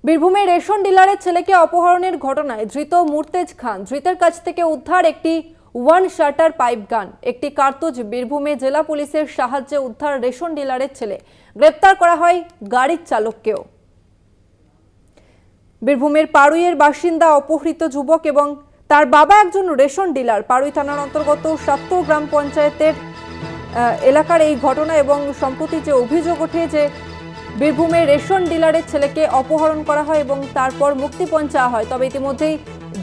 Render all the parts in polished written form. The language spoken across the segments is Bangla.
বীরভূমে রেশন ডিলারের ছেলেকে অপহরণের ঘটনায় ধৃত মুর্তেজ খান ধৃতের কাছ থেকে উদ্ধার একটি ওয়ান শাটার পাইপ গান, একটি কার্তুজ। বীরভূমে জেলা পুলিশের সাহায্যে উদ্ধার রেশন ডিলারের ছেলে, গ্রেপ্তার করা হয় গাড়ির চালককেও। বীরভূমের পাড়ুইয়ের বাসিন্দা অপহৃত যুবক এবং তার বাবা একজন রেশন ডিলার। পাড়ুই থানার অন্তর্গত ৭০ গ্রাম পঞ্চায়েতের এলাকার এই ঘটনা এবং সম্প্রতি যে অভিযোগ ওঠে যে বীরভূমে রেশন ডিলারের ছেলেকে অপহরণ করা হয় এবং তারপর মুক্তিপণ চাওয়া হয়, তবে ইতিমধ্যেই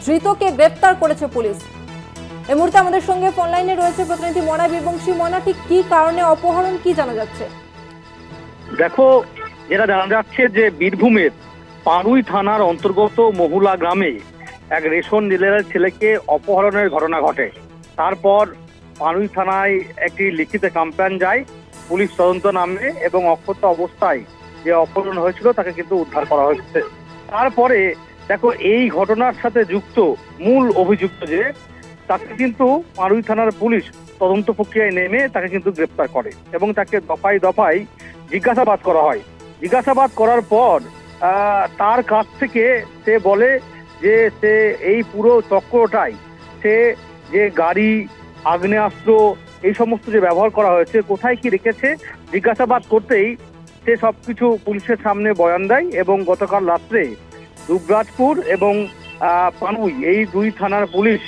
ধৃতকে গ্রেপ্তার করেছে পুলিশ। এই মুহূর্তে আমাদের সঙ্গে ফোন লাইনে রয়েছে প্রতিনিধি মনা বীরবংশী। মনা, ঠিক কি কারণে অপহরণ, কি জানা যাচ্ছে? দেখো, যেটা জানা যাচ্ছে যে বীরভূমের পাড়ুই থানার অন্তর্গত মহুলা গ্রামে এক রেশন ডিলারের ছেলেকে অপহরণের ঘটনা ঘটে। তারপর পাড়ুই থানায় একটি লিখিত কমপ্লেন যায়, পুলিশ তদন্ত নামে এবং অক্ষত অবস্থায় যে অপহরণ হয়েছিল তাকে কিন্তু উদ্ধার করা হয়েছে। তারপরে দেখো, এই ঘটনার সাথে যুক্ত মূল অভিযুক্ত যে তাকে কিন্তু পাড়ুই থানার পুলিশ তদন্ত প্রক্রিয়ায় নেমে তাকে কিন্তু গ্রেপ্তার করে এবং তাকে দফায় দফায় জিজ্ঞাসাবাদ করা হয়। জিজ্ঞাসাবাদ করার পর তার কাছ থেকে সে বলে যে সে এই পুরো চক্রটাই, সে যে গাড়ি, আগ্নেয়াস্ত্র, এই সমস্ত যে ব্যবহার করা হয়েছে, কোথায় কি রেখেছে, জিজ্ঞাসাবাদ করতেই সে সবকিছু পুলিশের সামনে বয়ান দেয়। এবং গতকাল রাত্রে দুবরাজপুর এবং পাড়ুই এই দুই থানার পুলিশ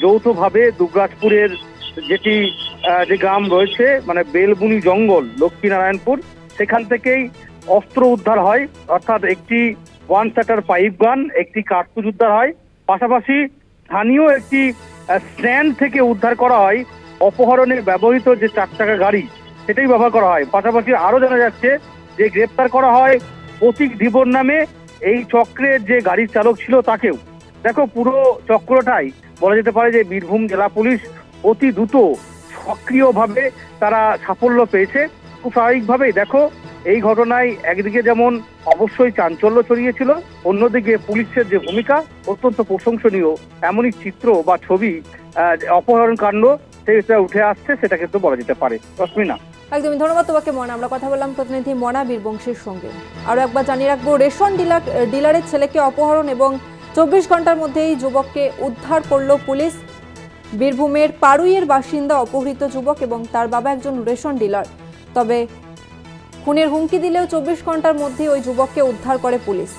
যৌথভাবে দুবরাজপুরের যে গ্রাম রয়েছে, মানে বেলবুনি জঙ্গল, লক্ষ্মীনারায়ণপুর, সেখান থেকেই অস্ত্র উদ্ধার হয়, অর্থাৎ একটি ওয়ান শাটার পাইপ গান, একটি কার্তুজ উদ্ধার হয়। পাশাপাশি স্থানীয় একটি স্ট্যান্ড থেকে উদ্ধার করা হয় অপহরণে ব্যবহৃত যে 4 চাকা গাড়ি, সেটাই ব্যবহার করা হয়। পাশাপাশি আরো জানা যাচ্ছে যে গ্রেপ্তার করা হয় প্রতীক ধীবর নামে এই চক্রের যে গাড়ির চালক ছিল তাকেও। দেখো, পুরো চক্রটাই বলা যেতে পারে যে বীরভূম জেলা পুলিশ অতি দ্রুত সক্রিয়ভাবে তারা সাফল্য পেয়েছে। খুব স্বাভাবিকভাবেই দেখো, এই ঘটনায় একদিকে যেমন অবশ্যই চাঞ্চল্য ছড়িয়েছিল, অন্যদিকে পুলিশের যে ভূমিকা অত্যন্ত প্রশংসনীয়। এমনই চিত্র বা ছবি অপহরণ কাণ্ড সেটা উঠে আসছে, সেটা কিন্তু বলা যেতে পারে। রশ্মিনা, একদমই ধন্যবাদ তোমাকে মনা। আমরা কথা বললাম প্রতিনিধি মনা বীরবংশীর সঙ্গে। আরো একবার জানিয়ে রাখবো, রেশন ডিলারের ছেলেকে অপহরণ এবং 24 ঘন্টার মধ্যেই যুবককে উদ্ধার করলো পুলিশ। বীরভূমের পাড়ুইয়ের বাসিন্দা অপহৃত যুবক এবং তার বাবা একজন রেশন ডিলার। তবে খুনের হুমকি দিলেও 24 ঘন্টার মধ্যে ওই যুবককে উদ্ধার করে পুলিশ।